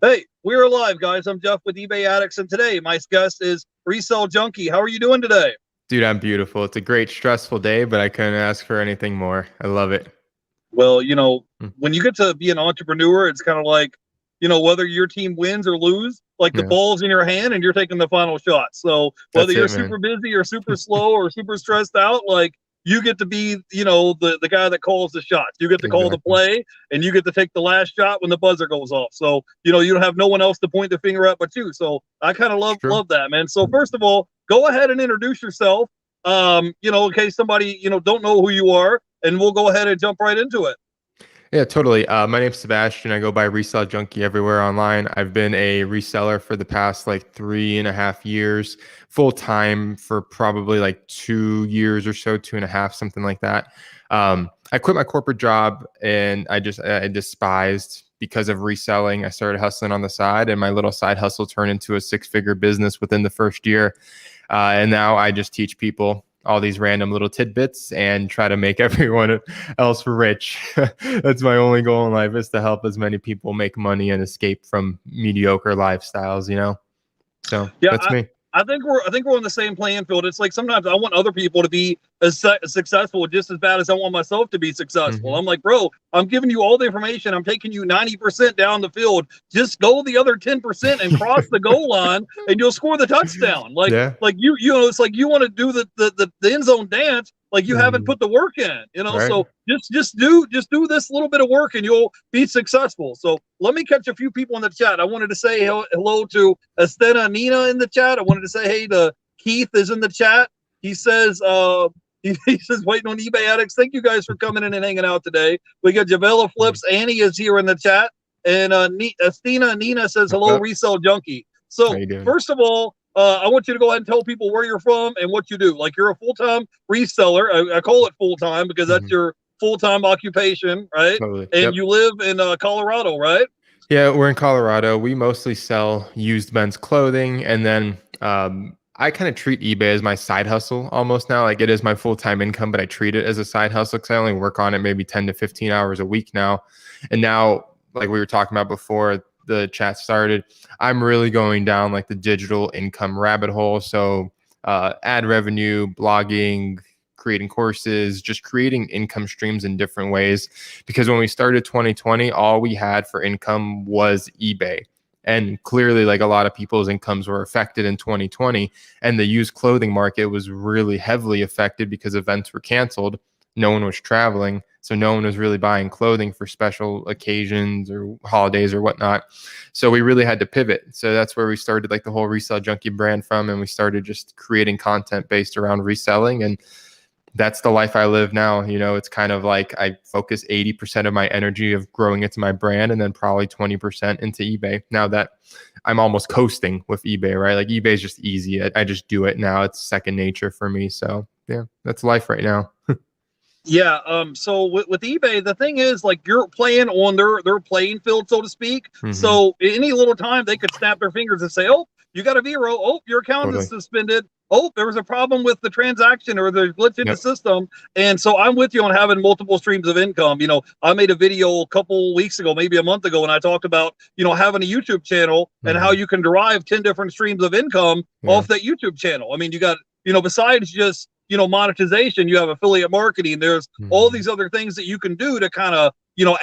Hey, we're live, guys. I'm Jeff with eBay Addicts, and today my guest is Resell Junkie. How are you doing today? Dude, I'm beautiful. It's a great, stressful day, but I couldn't ask for anything more. I love it. Well, Mm. when you get to be an entrepreneur, it's kind of like, whether your team wins or lose, like the Yeah, ball's in your hand and you're taking the final shot. So whether that's you're it, man. super busy or super slow or super stressed out, like you get to be, the guy that calls the shots. You get to call the Exactly. play and you get to take the last shot when the buzzer goes off. So, you don't have no one else to point the finger at but you. So I kind of It's love true. love that, man. So first of all, go ahead and introduce yourself. In case somebody, don't know who you are, and we'll go ahead and jump right into it. Yeah, totally. My name's Sebastian. I go by Resell Junkie everywhere online. I've been a reseller for the past like 3.5 years, full time for probably like 2 years or so, 2.5, something like that. I quit my corporate job and I despised because of reselling. I started hustling on the side, and my little side hustle turned into a 6-figure business within the first year. And now I just teach people all these random little tidbits and try to make everyone else rich. That's my only goal in life, is to help as many people make money and escape from mediocre lifestyles. So Yeah, that's me. I think we're on the same playing field. It's like sometimes I want other people to be as successful just as bad as I want myself to be successful. Hmm. I'm like, bro, I'm giving you all the information. I'm taking you 90% down the field. Just go the other 10% and cross the goal line, and you'll score the touchdown. Like Yeah. like it's like you want to do the end zone dance. Like you haven't Mhm. put the work in. Right. So just do this little bit of work and you'll be successful. So let me catch a few people in the chat. I wanted to say hello to Estena Nina in the chat. I wanted to say hey to Keith is in the chat. He says he says waiting on eBay Addicts. Thank you guys for coming in and hanging out today. We got Javella Mhm. Flips. Annie is here in the chat. And Estina Nina says What's hello, up? Resell Junkie. How So you doing? first of all, I want you to go ahead and tell people where you're from and what you do. Like you're a full-time reseller. I call it full-time because that's Hmm. your full-time occupation, right? Totally. And Yep. you live in Colorado, right? Yeah, we're in Colorado. We mostly sell used men's clothing, and then I kind of treat eBay as my side hustle almost now. Like it is my full-time income, but I treat it as a side hustle because I only work on it maybe 10 to 15 hours a week now. And now, like we were talking about before the chat started, I'm really going down like the digital income rabbit hole. So ad revenue, blogging, creating courses, just creating income streams in different ways. Because when we started 2020, all we had for income was eBay. And clearly, like a lot of people's incomes were affected in 2020. And the used clothing market was really heavily affected because events were canceled. No one was traveling. So no one was really buying clothing for special occasions or holidays or whatnot. So we really had to pivot. So that's where we started like the whole Resell Junkie brand from. And we started just creating content based around reselling. And that's the life I live now. It's kind of like I focus 80% of my energy of growing into my brand and then probably 20% into eBay. Now that I'm almost coasting with eBay, right? Like eBay is just easy. I just do it now. It's second nature for me. So yeah, that's life right now. Yeah. So with eBay, the thing is, like, you're playing on their playing field, so to speak. Hmm. So any little time they could snap their fingers and say, "Oh, you got a zero. Oh, your account is Totally. suspended. Oh, there was a problem with the transaction or the glitch in the Yep. system." And so I'm with you on having multiple streams of income. I made a video a couple weeks ago, maybe a month ago, and I talked about having a YouTube channel and how Hmm. you can derive 10 different streams of income Yeah. off that YouTube channel. I mean, you got besides just monetization, you have affiliate marketing. There's all Hmm. these other things that you can do to kind of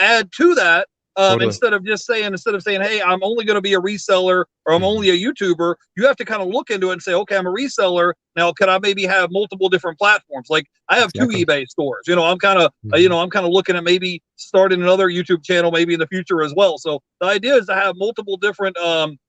add to that. Totally. Instead of saying, hey, I'm only going to be a reseller or I'm Hmm. only a YouTuber, you have to kind of look into it and say, okay, I'm a reseller now. Can I maybe have multiple different platforms? Like I have two Exactly. eBay stores. Hmm. I'm kind of looking at maybe starting another YouTube channel maybe in the future as well. So the idea is to have multiple different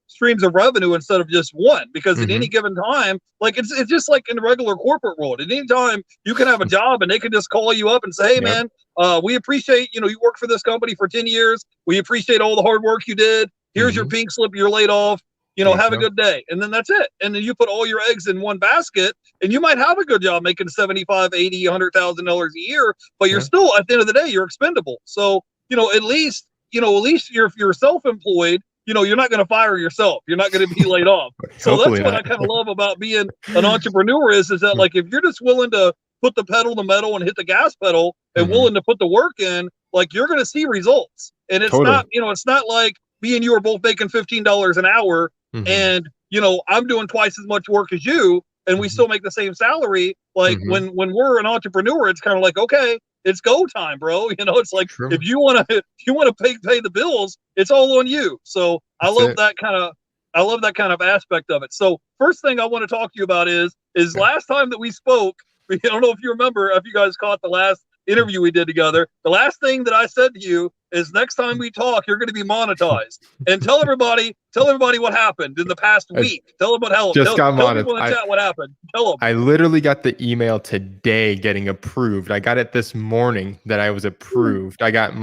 streams of revenue instead of just one, because at any Hmm. given time, like it's just like in the regular corporate world, at any time you can have a job and they can just call you up and say, hey Yep. man, we appreciate you worked for this company for 10 years, we appreciate all the hard work you did, here's your Hmm. pink slip, you're laid off, There you have a go. good day. And then that's it. And then you put all your eggs in one basket, and you might have a good job making 75, 80, $100,000 a year, but you're Yeah. still, at the end of the day, you're expendable. So at least if you're self-employed, you're not going to fire yourself. You're not going to be laid off. So that's Hopefully what I not. kind of love about being an entrepreneur is that, like, if you're just willing to put the pedal to metal and hit the gas pedal and Hmm. willing to put the work in, like, you're going to see results. And it's Totally. not, it's not like me and you are both making $15 an hour, and I'm doing twice as much work as you, and we still make the same salary. Like when we're an entrepreneur, it's kind of like, okay, it's go time, bro. It's like True. if you want to pay the bills, it's all on you. So I love that kind of aspect of it. So first thing I want to talk to you about is last time that we spoke, I don't know if you remember, if you guys caught the last interview we did together, the last thing that I said to you is next time we talk, you're going to be monetized. And tell everybody what happened in the past week. Tell them what happened. Just got tell people in the chat what happened. Tell them. I literally got the email today getting approved. I got it this morning that I was approved. I got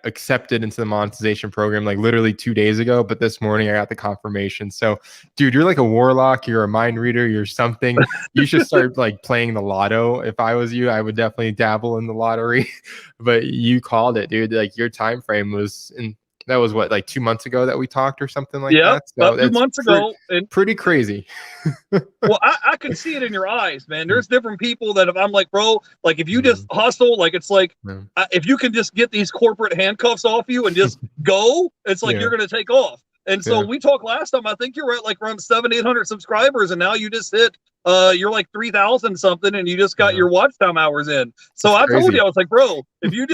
accepted into the monetization program like literally 2 days ago, but this morning I got the confirmation. So, dude, you're like a warlock. You're a mind reader. You're something. You should start like playing the lotto. If I was you, I would definitely dabble in the lottery. But you called it, dude. Like your time frame was that was what, like 2 months ago that we talked or something like that. So about 2 months ago. And pretty crazy. Well, I can see it in your eyes, man. There's different people that if I'm like, bro, like if you just hustle, like it's like if you can just get these corporate handcuffs off you and just go, it's like you're going to take off. And so we talked last time, I think you're at like around 700-800 subscribers, and now you just hit you're like 3,000 something, and you just got your watch time hours in. So I told you, I was like, bro, if you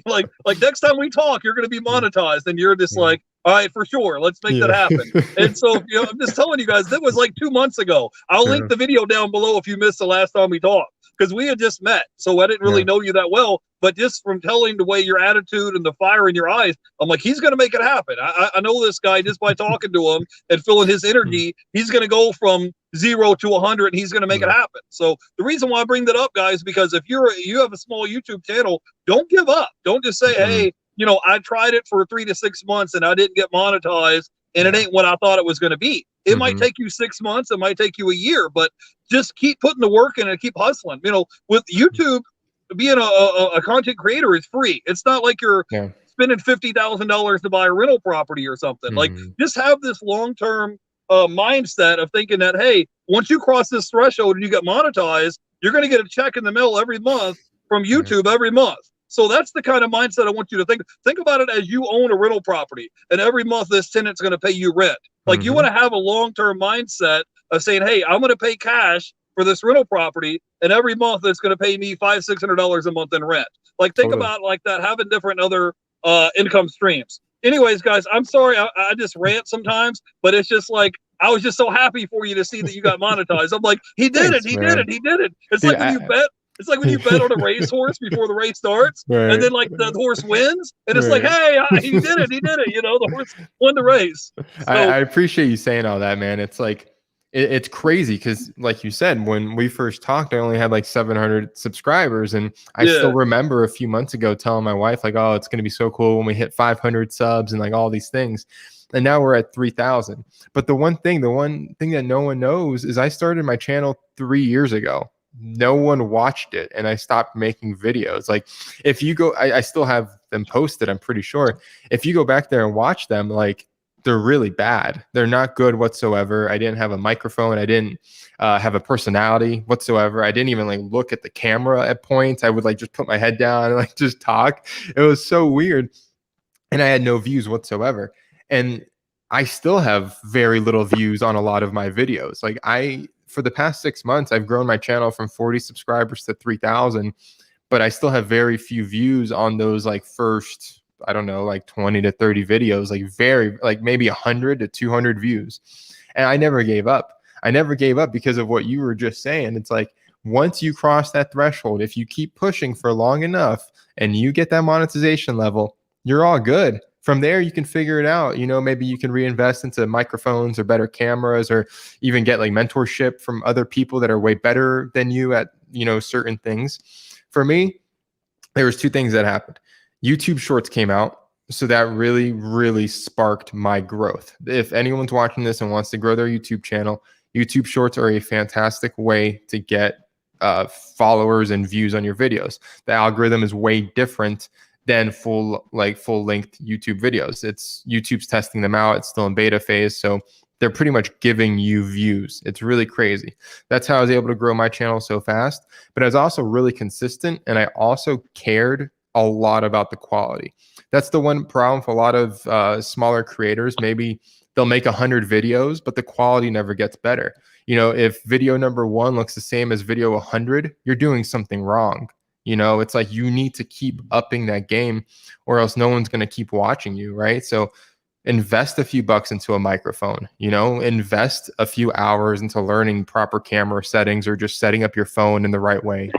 like next time we talk, you're going to be monetized, and you're just like, all right, for sure, let's make that happen. And so I'm just telling you guys, that was like 2 months ago. I'll link the video down below if you missed the last time we talked, because we had just met, so I didn't really know you that well. But just from telling the way your attitude and the fire in your eyes, I'm like, he's going to make it happen. I know this guy just by talking to him and feeling his energy. He's going to go from 0 to 100, and he's going to make it happen. So the reason why I bring that up, guys, because if you have a small YouTube channel, don't give up. Don't just say, hey, I tried it for 3 to 6 months and I didn't get monetized, and it ain't what I thought it was going to be. It might take you 6 months, it might take you a year, but just keep putting the work in and keep hustling. With YouTube, being a content creator is free. It's not like you're spending $50,000 to buy a rental property or something. Like, just have this long-term mindset of thinking that, hey, once you cross this threshold and you get monetized, you're going to get a check in the mail every month from YouTube every month. So that's the kind of mindset I want you to think. Think about it as you own a rental property, and every month this tenant's going to pay you rent. Like, you want to have a long-term mindset of saying, hey, I'm going to pay cash for this rental property, and every month it's going to pay me $500-600 a month in rent. Like, think about it like that, having different other income streams. Anyways, guys, I'm sorry I just rant sometimes, but it's just like, I was just so happy for you to see that you got monetized. I'm like, he did it. It's like when you bet. It's like when you bet on a racehorse before the race starts, and then like the horse wins, and it's like, hey, he did it. The horse won the race. So, I appreciate you saying all that, man. It's like, it's crazy because, like you said, when we first talked, I only had like 700 subscribers, and I still remember a few months ago telling my wife like, oh, it's going to be so cool when we hit 500 subs and like all these things. And now we're at 3,000. But the one thing that no one knows is I started my channel 3 years ago. No one watched it, and I stopped making videos. Like, if you go, I still have them posted, I'm pretty sure. If you go back there and watch them, like, they're really bad. They're not good whatsoever. I didn't have a microphone. I didn't have a personality whatsoever. I didn't even like look at the camera at points. I would like just put my head down and like just talk. It was so weird. And I had no views whatsoever. And I still have very little views on a lot of my videos. Like, for the past 6 months, I've grown my channel from 40 subscribers to 3,000, but I still have very few views on those like first, I don't know, like 20 to 30 videos, like maybe 100 to 200 views. And I never gave up. I never gave up because of what you were just saying. It's like, once you cross that threshold, if you keep pushing for long enough and you get that monetization level, you're all good. From there, you can figure it out. Maybe you can reinvest into microphones or better cameras, or even get like mentorship from other people that are way better than you at, certain things. For me, there was 2 things that happened. YouTube Shorts came out. So that really, really sparked my growth. If anyone's watching this and wants to grow their YouTube channel, YouTube Shorts are a fantastic way to get followers and views on your videos. The algorithm is way different than full length YouTube videos. YouTube's testing them out. It's still in beta phase. So they're pretty much giving you views. It's really crazy. That's how I was able to grow my channel so fast. But I was also really consistent, and I also cared a lot about the quality. That's the one problem for a lot of smaller creators. Maybe they'll make 100 videos, but the quality never gets better. If video number 1 looks the same as video 100, you're doing something wrong. It's like you need to keep upping that game, or else no one's going to keep watching you, right? So invest a few bucks into a microphone, invest a few hours into learning proper camera settings or just setting up your phone in the right way.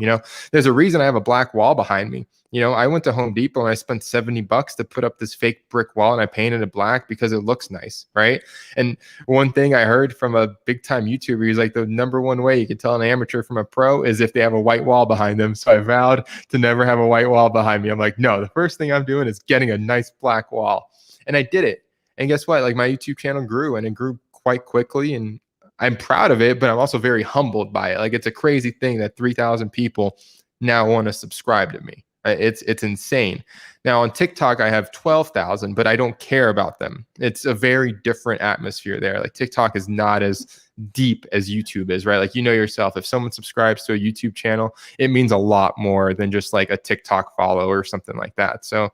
There's a reason I have a black wall behind me. I went to Home Depot and I spent $70 to put up this fake brick wall, and I painted it black because it looks nice, right? And one thing I heard from a big time YouTuber, he's like, the number one way you can tell an amateur from a pro is if they have a white wall behind them. So I vowed to never have a white wall behind me. I'm like, no, the first thing I'm doing is getting a nice black wall. And I did it. And guess what? Like, my YouTube channel grew, and it grew quite quickly, and I'm proud of it, but I'm also very humbled by it. Like, it's a crazy thing that 3,000 people now want to subscribe to me. It's insane. Now on TikTok, I have 12,000, but I don't care about them. It's a very different atmosphere there. Like, TikTok is not as deep as YouTube is, right? Like, yourself, if someone subscribes to a YouTube channel, it means a lot more than just like a TikTok follow or something like that. So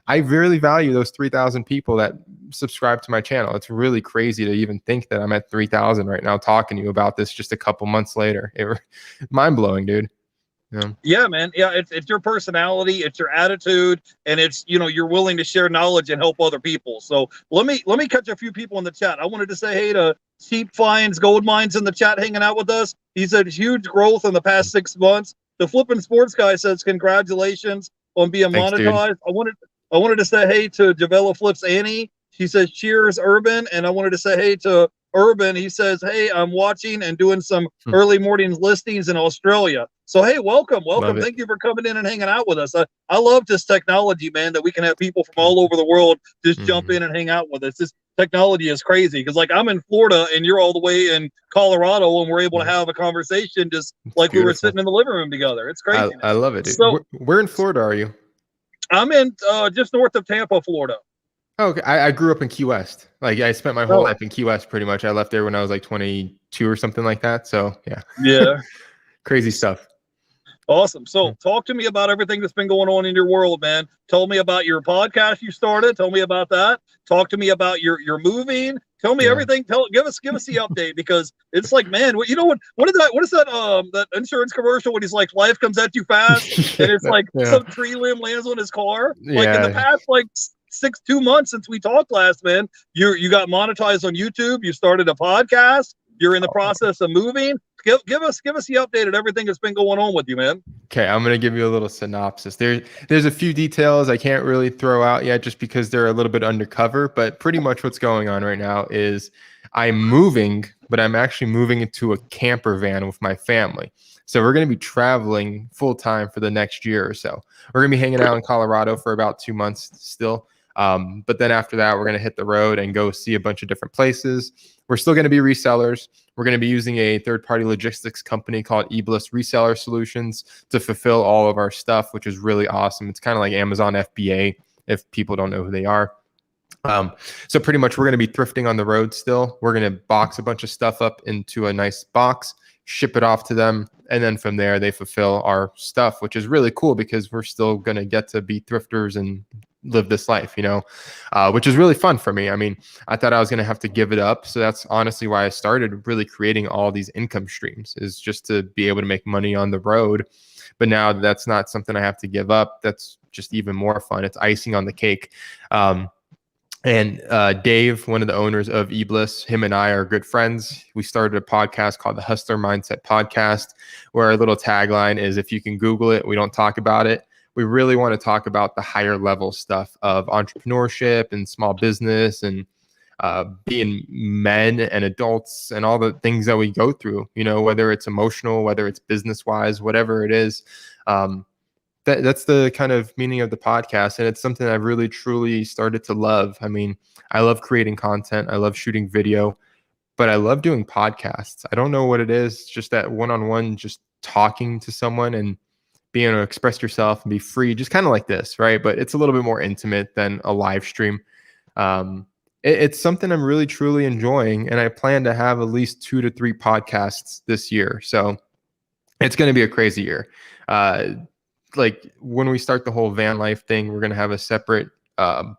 I really value those 3,000 people that subscribe to my channel. It's really crazy to even think that I'm at 3,000 right now talking to you about this just a couple months later. Mind blowing, dude. Yeah, man. Yeah, it's your personality, it's your attitude, and it's you're willing to share knowledge and help other people. So let me catch a few people in the chat. I wanted to say hey to Cheap Finds Gold Mines in the chat hanging out with us. He said huge growth in the past 6 months. The Flippin' Sports guy says congratulations on being monetized. Dude. I wanted to say hey to Javella Flips Annie. She says cheers, Urban. And I wanted to say hey to Urban. He says, hey, I'm watching and doing some early mornings listings in Australia. So, hey, welcome. Thank you for coming in and hanging out with us. I love this technology, man, that we can have people from all over the world just jump in and hang out with us. This technology is crazy because, like, I'm in Florida and you're all the way in Colorado, and we're able to have a conversation just like we were sitting in the living room together. It's crazy. I love it, dude. So, where in Florida are you? I'm in just north of Tampa, Florida. Oh, okay. I grew up in Key West. Like, I spent my whole life in Key West pretty much. I left there when I was like 22 or something like that. So yeah. Crazy stuff. Awesome. So talk to me about everything that's been going on in your world, man. Tell me about your podcast you started. Tell me about that. Talk to me about your moving. Tell me everything. Give us the update, because it's like, man, what is that insurance commercial when he's like, life comes at you fast, and it's like some tree limb lands on his car. Like, in the past, like 2 months since we talked last, man, you got monetized on YouTube. You started a podcast. You're in the process of moving. Give us the update on everything that's been going on with you, man. Okay, I'm gonna give you a little synopsis. There's a few details I can't really throw out yet, just because they're a little bit undercover. But pretty much what's going on right now is I'm moving, but I'm actually moving into a camper van with my family. So we're going to be traveling full time for the next year or so. We're going to be hanging out in Colorado for about 2 months still. But then after that, we're going to hit the road and go see a bunch of different places. We're still going to be resellers. We're going to be using a third-party logistics company called Eblis Reseller Solutions to fulfill all of our stuff, which is really awesome. It's kind of like Amazon FBA, if people don't know who they are. So pretty much we're going to be thrifting on the road still. We're going to box a bunch of stuff up into a nice box, ship it off to them, and then from there they fulfill our stuff, which is really cool because we're still going to get to be thrifters and live this life, which is really fun for me. I mean, I thought I was going to have to give it up. So that's honestly why I started really creating all these income streams, is just to be able to make money on the road. But now that's not something I have to give up. That's just even more fun. It's icing on the cake. And Dave, one of the owners of Eblis, him and I are good friends. We started a podcast called the Hustler Mindset Podcast, where our little tagline is, if you can Google it, we don't talk about it. We really want to talk about the higher level stuff of entrepreneurship and small business and being men and adults and all the things that we go through, whether it's emotional, whether it's business wise, whatever it is. That's the kind of meaning of the podcast. And it's something I've really, truly started to love. I mean, I love creating content. I love shooting video, but I love doing podcasts. I don't know what it is, just that one-on-one, just talking to someone and being able to express yourself and be free, just kind of like this, right? But it's a little bit more intimate than a live stream. It's something I'm really, truly enjoying. And I plan to have at least 2 to 3 podcasts this year. So it's going to be a crazy year. like when we start the whole van life thing, we're going to have a separate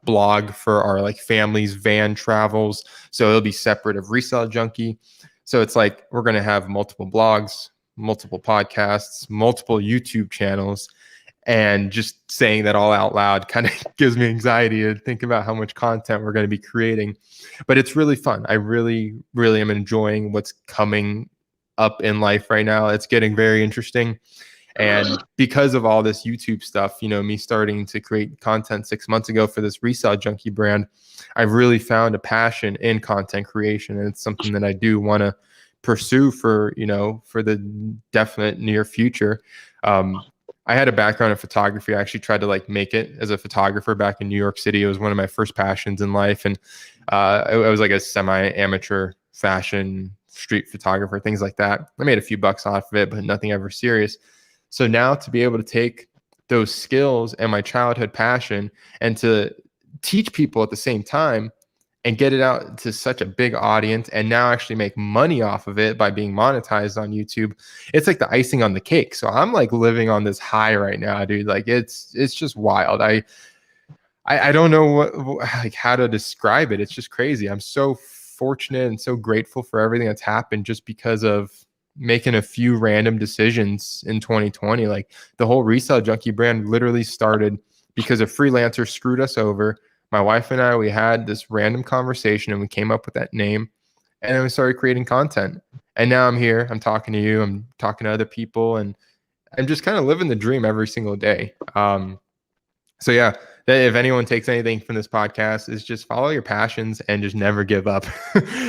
blog for our like family's van travels. So it'll be separate of Resell Junkie. So it's like we're going to have multiple blogs, multiple podcasts, multiple YouTube channels. And just saying that all out loud kind of gives me anxiety to think about how much content we're going to be creating. But it's really fun. I really, really am enjoying what's coming up in life right now. It's getting very interesting. And because of all this YouTube stuff, you know, me starting to create content 6 months ago for this Resell Junkie brand, I've really found a passion in content creation. And it's something that I do want to pursue for, you know, for the definite near future. I had a background in photography. I actually tried to like make it as a photographer back in New York City. It was one of my first passions in life. And I was like a semi-amateur fashion street photographer, things like that. I made a few bucks off of it, but nothing ever serious. So now to be able to take those skills and my childhood passion and to teach people at the same time and get it out to such a big audience and now actually make money off of it by being monetized on YouTube, it's like the icing on the cake. So I'm like living on this high right now, dude. Like it's just wild. I don't know like how to describe it. It's just crazy. I'm so fortunate and so grateful for everything that's happened just because of making a few random decisions in 2020. Like the whole Resell Junkie brand literally started because a freelancer screwed us over. My wife and I, we had this random conversation and we came up with that name and then we started creating content. And now I'm here, I'm talking to you, I'm talking to other people, and I'm just kind of living the dream every single day. So yeah, if anyone takes anything from this podcast, is just follow your passions and just never give up.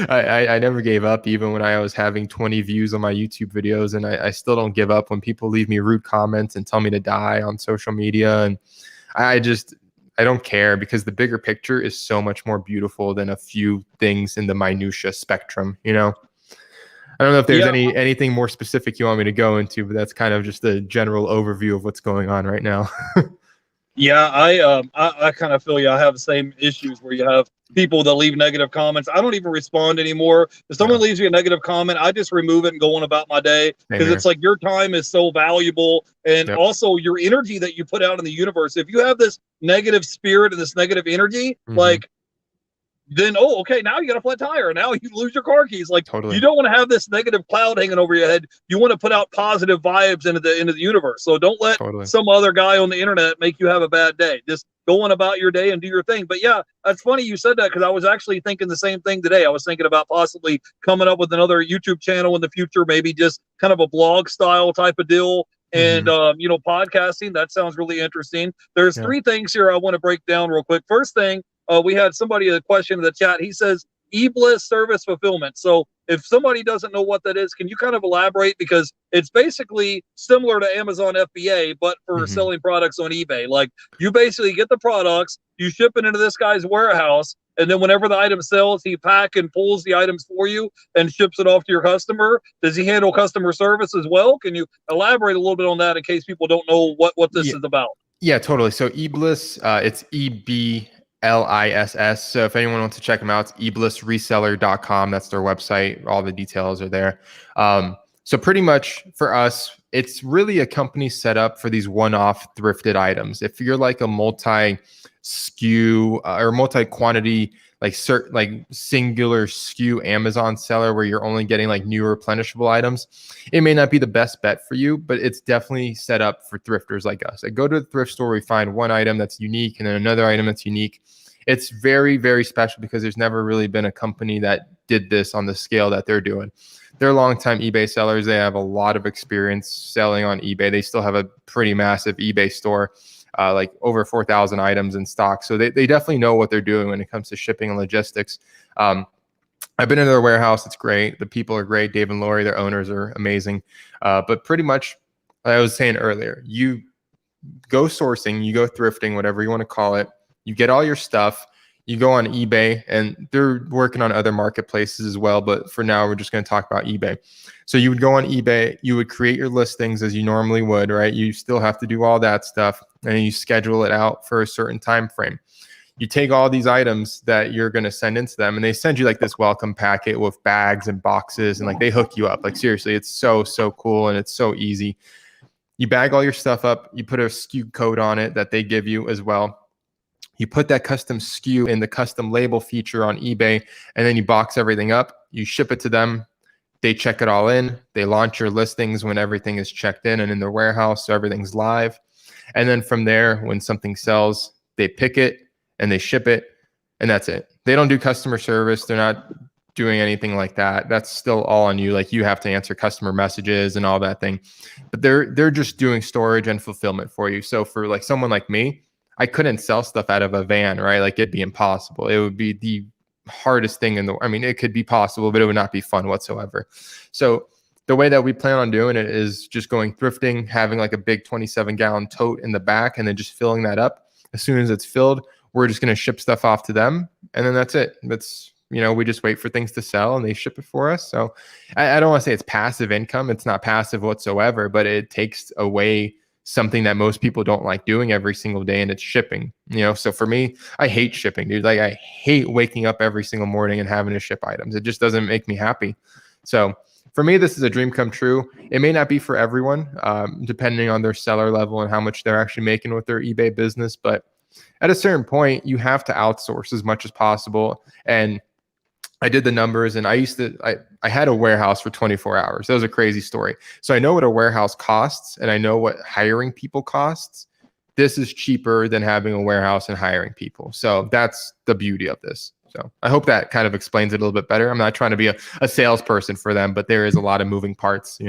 I never gave up even when I was having 20 views on my YouTube videos, and I still don't give up when people leave me rude comments and tell me to die on social media. And I don't care because the bigger picture is so much more beautiful than a few things in the minutia spectrum, you know? I don't know if there's anything more specific you want me to go into, but that's kind of just the general overview of what's going on right now. Yeah, I kind of feel you. I have the same issues where you have people that leave negative comments. I don't even respond anymore. If someone leaves you a negative comment, I just remove it and go on about my day because it's like your time is so valuable, and also your energy that you put out in the universe. If you have this negative spirit and this negative energy, like then okay, now you got a flat tire, and now you lose your car keys. Like you don't want to have this negative cloud hanging over your head. You want to put out positive vibes into the universe. So don't let some other guy on the internet make you have a bad day. Just go on about your day and do your thing. But yeah, that's funny you said that because I was actually thinking the same thing today. I was thinking about possibly coming up with another YouTube channel in the future, maybe just kind of a blog style type of deal. And you know, podcasting, that sounds really interesting. There's three things here I want to break down real quick. First thing, we had somebody a question in the chat. He says Eblis service fulfillment. So if somebody doesn't know what that is, can you kind of elaborate? Because it's basically similar to Amazon FBA, but for selling products on eBay. Like you basically get the products, you ship it into this guy's warehouse, and then whenever the item sells, he pack and pulls the items for you and ships it off to your customer. Does he handle customer service as well? Can you elaborate a little bit on that in case people don't know what this is about? Yeah, totally. So Eblis, it's EBLISS. So if anyone wants to check them out, it's eblisreseller.com. That's their website. All the details are there. So pretty much for us, it's really a company set up for these one-off thrifted items. If you're like a multi-SKU or multi-quantity, like singular SKU Amazon seller where you're only getting like new replenishable items, it may not be the best bet for you, but it's definitely set up for thrifters like us. I go to the thrift store, we find one item that's unique and then another item that's unique. It's very, very special because there's never really been a company that did this on the scale that they're doing. They're longtime eBay sellers. They have a lot of experience selling on eBay. They still have a pretty massive eBay store. Like over 4,000 items in stock. So they definitely know what they're doing when it comes to shipping and logistics. I've been in their warehouse. It's great. The people are great. Dave and Lori, their owners, are amazing. But pretty much, like I was saying earlier, you go sourcing, you go thrifting, whatever you want to call it. You get all your stuff. You go on eBay, and they're working on other marketplaces as well. But for now, we're just going to talk about eBay. So you would go on eBay, you would create your listings as you normally would, right? You still have to do all that stuff, and you schedule it out for a certain time frame. You take all these items that you're going to send into them, and they send you like this welcome packet with bags and boxes, and like they hook you up. Like seriously, it's so cool, and it's so easy. You bag all your stuff up. You put a SKU code on it that they give you as well. You put that custom SKU in the custom label feature on eBay, and then you box everything up. You ship it to them. They check it all in. They launch your listings when everything is checked in and in their warehouse, so everything's live. And then from there, when something sells, they pick it and they ship it, and that's it. They don't do customer service. They're not doing anything like that. That's still all on you. Like, you have to answer customer messages and all that thing. But they're just doing storage and fulfillment for you. So for like someone like me, I couldn't sell stuff out of a van, right? Like, it'd be impossible. It would be the hardest thing in the, I mean, it could be possible, but it would not be fun whatsoever. So the way that we plan on doing it is just going thrifting, having like a big 27-gallon tote in the back, and then just filling that up. As soon as it's filled, we're just going to ship stuff off to them. And then that's it. That's, we just wait for things to sell and they ship it for us. So I don't want to say it's passive income. It's not passive whatsoever, but it takes away something that most people don't like doing every single day, and it's shipping. So for me, I hate shipping, dude. Like, I hate waking up every single morning and having to ship items. It just doesn't make me happy. So for me, this is a dream come true. It may not be for everyone, depending on their seller level and how much they're actually making with their eBay business. But at a certain point, you have to outsource as much as possible. And I did the numbers, and I had a warehouse for 24 hours. That was a crazy story. So I know what a warehouse costs, and I know what hiring people costs. This is cheaper than having a warehouse and hiring people. So that's the beauty of this. So I hope that kind of explains it a little bit better. I'm not trying to be a salesperson for them, but there is a lot of moving parts,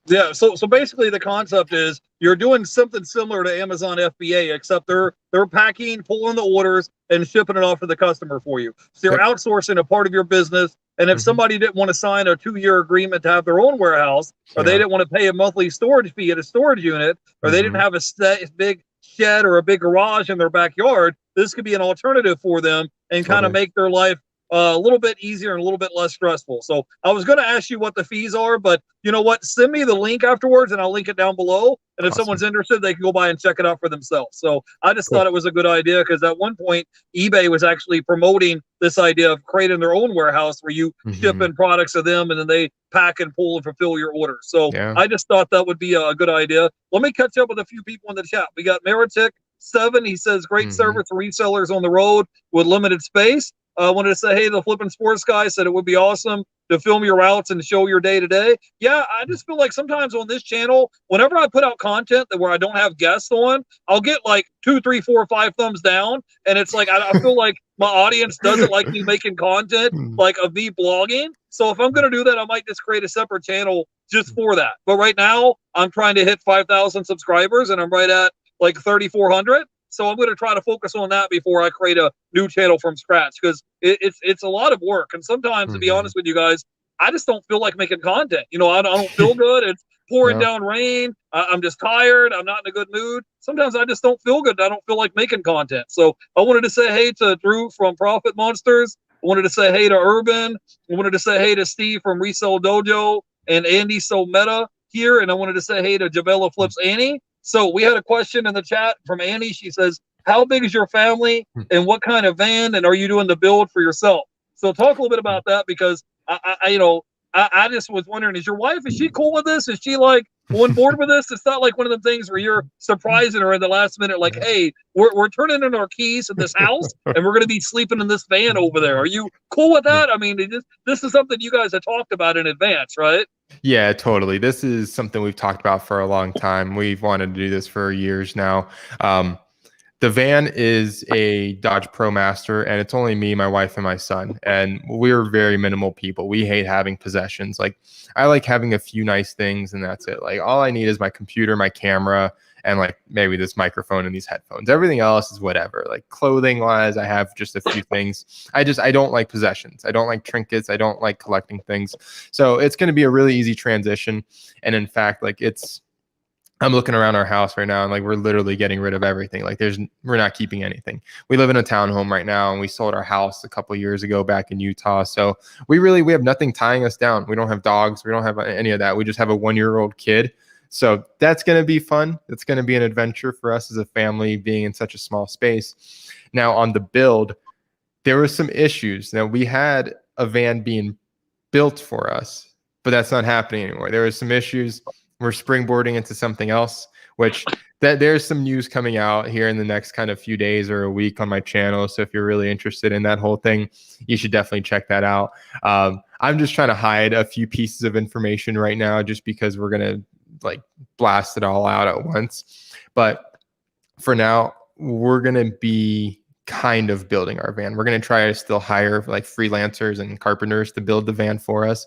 Yeah, so basically the concept is you're doing something similar to Amazon FBA, except they're packing, pulling the orders, and shipping it off to the customer for you. So you're outsourcing a part of your business. And if somebody didn't want to sign a 2-year agreement to have their own warehouse, or they didn't want to pay a monthly storage fee at a storage unit, or they didn't have a big shed or a big garage in their backyard, this could be an alternative for them and kind of make their life a little bit easier and a little bit less stressful. So I was going to ask you what the fees are, but you know what? Send me the link afterwards and I'll link it down below. And if someone's interested, they can go by and check it out for themselves. So I just thought it was a good idea, because at one point eBay was actually promoting this idea of creating their own warehouse where you ship in products to them and then they pack and pull and fulfill your orders. So I just thought that would be a good idea. Let me catch up with a few people in the chat. We got Meritic7. He says, great service for resellers on the road with limited space. I wanted to say, hey, the Flippin' Sports guy said it would be awesome to film your routes and show your day-to-day. Yeah, I just feel like sometimes on this channel, whenever I put out content where I don't have guests on, I'll get like 2, 3, 4, 5 thumbs down. And it's like, I feel like my audience doesn't like me making content like of me blogging. So if I'm going to do that, I might just create a separate channel just for that. But right now, I'm trying to hit 5,000 subscribers, and I'm right at like 3,400. So I'm going to try to focus on that before I create a new channel from scratch, because it's a lot of work. And sometimes, to be honest with you guys, I just don't feel like making content. I don't feel good. It's pouring down rain. I'm just tired. I'm not in a good mood. Sometimes I just don't feel good. I don't feel like making content. So I wanted to say hey to Drew from Profit Monsters. I wanted to say hey to Urban. I wanted to say hey to Steve from Resell Dojo and Andy So Meta here. And I wanted to say hey to Jabella Flips Annie. So we had a question in the chat from Annie. She says, how big is your family and what kind of van, and are you doing the build for yourself? So talk a little bit about that, because I just was wondering, is your wife, is she cool with this? Is she like on board with this? It's not like one of them things where you're surprising her in the last minute, like, hey, we're turning in our keys in this house and we're going to be sleeping in this van over there. Are you cool with that? I mean, this is something you guys have talked about in advance, right? Yeah, totally. This is something we've talked about for a long time. We've wanted to do this for years now. The van is a Dodge ProMaster, and it's only me, my wife, and my son. And we're very minimal people. We hate having possessions. Like, I like having a few nice things, and that's it. Like, all I need is my computer, my camera, and like maybe this microphone and these headphones. Everything else is whatever. Like, clothing wise, I have just a few things. I don't like possessions. I don't like trinkets. I don't like collecting things. So it's going to be a really easy transition. And in fact, like, I'm looking around our house right now, and like, we're literally getting rid of everything. Like, we're not keeping anything. We live in a townhome right now, and we sold our house a couple years ago back in Utah. So we have nothing tying us down. We don't have dogs. We don't have any of that. We just have a 1-year-old kid. So that's going to be fun. It's going to be an adventure for us as a family, being in such a small space. Now, on the build, there were some issues. Now, we had a van being built for us, but that's not happening anymore. There were some issues. we're springboarding into something else, which that there's some news coming out here in the next kind of few days or a week on my channel. So if you're really interested in that whole thing, you should definitely check that out. I'm just trying to hide a few pieces of information right now, just because we're going to like blast it all out at once. But for now, we're going to be kind of building our van. We're going to try to still hire like freelancers and carpenters to build the van for us,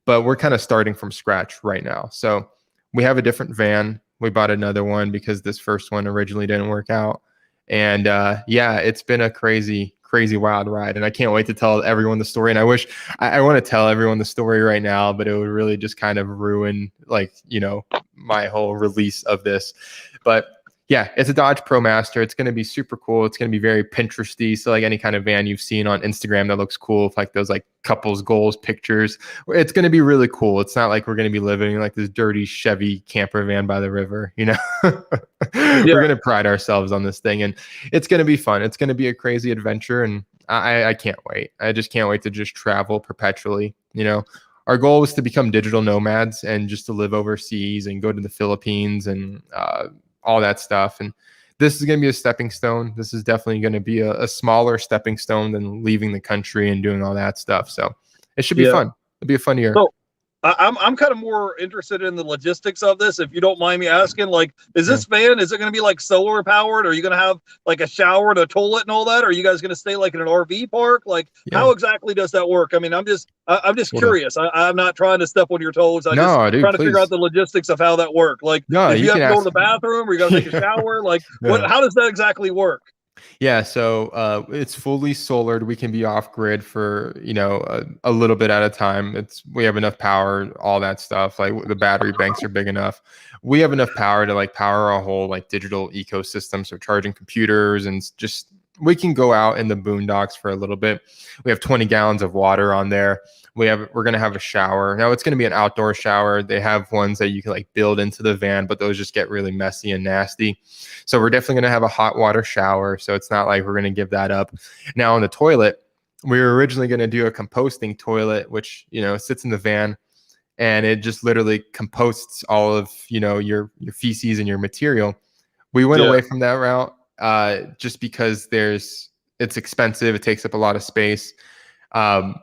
but we're kind of starting from scratch right now. So we have a different van. We bought another one because this first one originally didn't work out. And yeah, it's been a crazy, crazy wild ride. And I can't wait to tell everyone the story. And I wish I want to tell everyone the story right now, but it would really just kind of ruin like, you know, my whole release of this. But yeah, it's a Dodge ProMaster. It's going to be super cool. It's going to be very Pinteresty. So like any kind of van you've seen on Instagram that looks cool, with like those like couples goals pictures, it's going to be really cool. It's not like we're going to be living in like this dirty Chevy camper van by the river, you know. We're going to pride ourselves on this thing, and it's going to be fun. It's going to be a crazy adventure, and I can't wait. I just can't wait to just travel perpetually, you know. Our goal was to become digital nomads and just to live overseas and go to the Philippines and all that stuff. And this is going to be a stepping stone. This is definitely going to be a smaller stepping stone than leaving the country and doing all that stuff. So it should be fun. It'll be a fun year. So I'm kind of more interested in the logistics of this, if you don't mind me asking. Like, is this van, is it going to be like solar powered? Are you going to have like a shower and a toilet and all that? Or are you guys going to stay like in an RV park? Like, how exactly does that work? I mean, I'm just curious. I'm not trying to step on your toes. I'm just trying to figure out the logistics of how that works. Like, if you have to go to the bathroom, or you got to take a shower, like, how does that exactly work? Yeah, so it's fully solared. We can be off grid for, you know, a little bit at a time. We have enough power, all that stuff. Like the battery banks are big enough. We have enough power to like power our whole like digital ecosystem. So charging computers and just we can go out in the boondocks for a little bit. We have 20 gallons of water on there. We're going to have a shower. Now it's going to be an outdoor shower. They have ones that you can like build into the van, but those just get really messy and nasty. So we're definitely going to have a hot water shower. So it's not like we're going to give that up. Now on the toilet, we were originally going to do a composting toilet, which, you know, sits in the van and it just literally composts all of, you know, your feces and your material. We went away from that route just because it's expensive. It takes up a lot of space.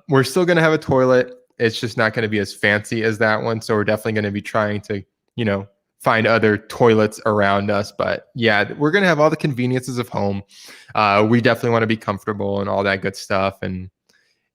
We're still going to have a toilet. It's just not going to be as fancy as that one. So we're definitely going to be trying to, you know, find other toilets around us. But yeah, we're going to have all the conveniences of home. We definitely want to be comfortable and all that good stuff. And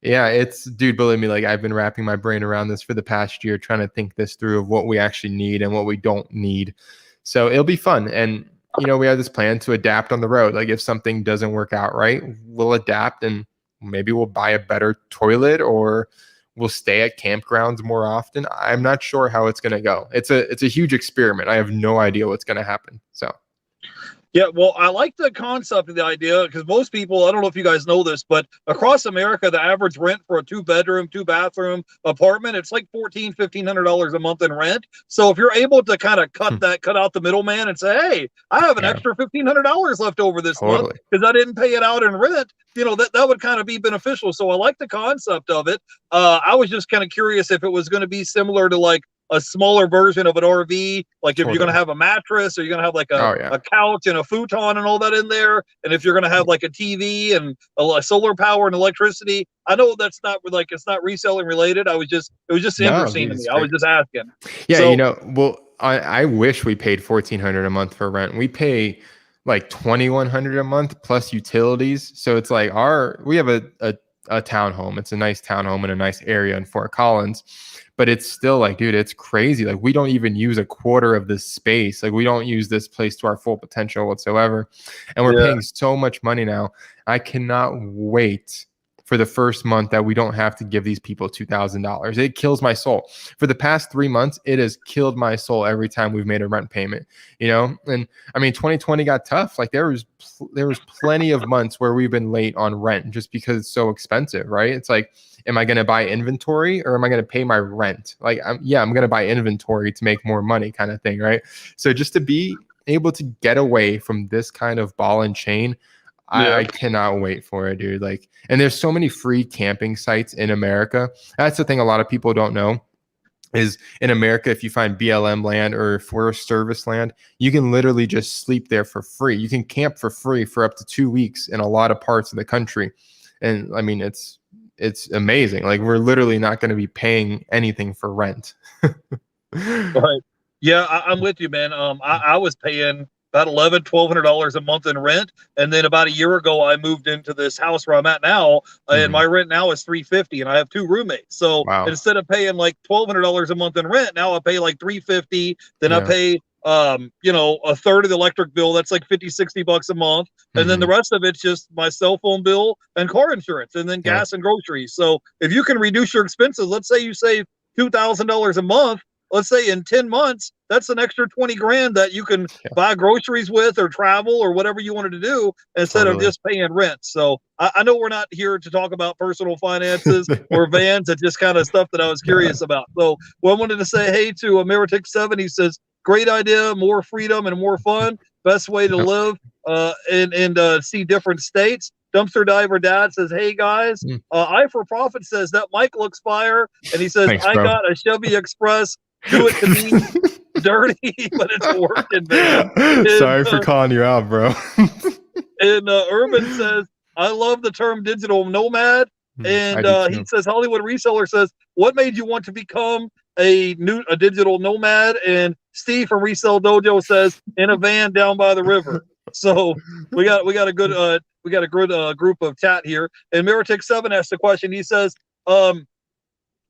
yeah, dude, believe me, like I've been wrapping my brain around this for the past year, trying to think this through of what we actually need and what we don't need. So it'll be fun. And, you know, we have this plan to adapt on the road. Like if something doesn't work out right, we'll adapt and maybe we'll buy a better toilet or we'll stay at campgrounds more often. I'm not sure how it's going to go. It's a huge experiment. I have no idea what's going to happen. So. Yeah, well, I like the concept of the idea because most people, I don't know if you guys know this, but across America, the average rent for a 2-bedroom, 2-bathroom apartment, it's like $1,500 a month in rent. So if you're able to kind of cut out the middleman and say, hey, I have an extra $1,500 left over this month because I didn't pay it out in rent, you know, that would kind of be beneficial. So I like the concept of it. I was just kind of curious if it was going to be similar to like a smaller version of an RV, like if you're going to have a mattress or you're going to have like a couch and a futon and all that in there, and if you're going to have like a TV and a solar power and electricity. I know that's not like it's not reselling related. It was just interesting to me. I was just asking. Yeah, so, you know, well, I wish we paid $1,400 a month for rent. We pay like $2,100 a month plus utilities. So it's like we have a townhome. It's a nice townhome in a nice area in Fort Collins. But it's still like, dude, it's crazy. Like we don't even use a quarter of this space. Like we don't use this place to our full potential whatsoever. And we're paying so much money now. I cannot wait for the first month that we don't have to give these people $2,000. It kills my soul. For the past 3 months, it has killed my soul every time we've made a rent payment, you know? And I mean, 2020 got tough. Like there was plenty of months where we've been late on rent just because it's so expensive, right? It's like, am I going to buy inventory or am I going to pay my rent? Like, I'm going to buy inventory to make more money kind of thing, right? So just to be able to get away from this kind of ball and chain, I cannot wait for it, dude. Like, and there's so many free camping sites in America. That's the thing a lot of people don't know. is in America, if you find BLM land or Forest Service land, you can literally just sleep there for free. You can camp for free for up to 2 weeks in a lot of parts of the country. And I mean, it's amazing. Like, we're literally not going to be paying anything for rent. Right. Yeah, I'm with you, man. I was paying about $1,100-$1,200 a month in rent, and then about a year ago, I moved into this house where I'm at now, and my rent now is $350, and I have 2 roommates. So Wow. instead of paying like $1,200 a month in rent, now I pay like $350. Then I Yeah. pay a third of the electric bill. That's like $50-$60 a month, and then the rest of it's just my cell phone bill and car insurance, and then gas and groceries. So if you can reduce your expenses, let's say you save $2,000 a month. Let's say in 10 months, that's an extra 20 grand that you can buy groceries with or travel or whatever you wanted to do instead of just paying rent. So I know we're not here to talk about personal finances or vans. It's just kind of stuff that I was curious about. So I wanted to say, hey, to Ameritic7, he says, great idea, more freedom and more fun. Best way to live and see different states. Dumpster Diver Dad says, hey guys, I for Profit says that mic looks fire. And he says, I got a Chevy Express. Do it to me dirty, but it's working, man. And, sorry for calling you out, bro. And Urban says, I love the term digital nomad. And he says, Hollywood Reseller says, what made you want to become a digital nomad? And Steve from Resell Dojo says, in a van down by the river. So we got a good group of chat here. And Meritic7 asked the question. He says,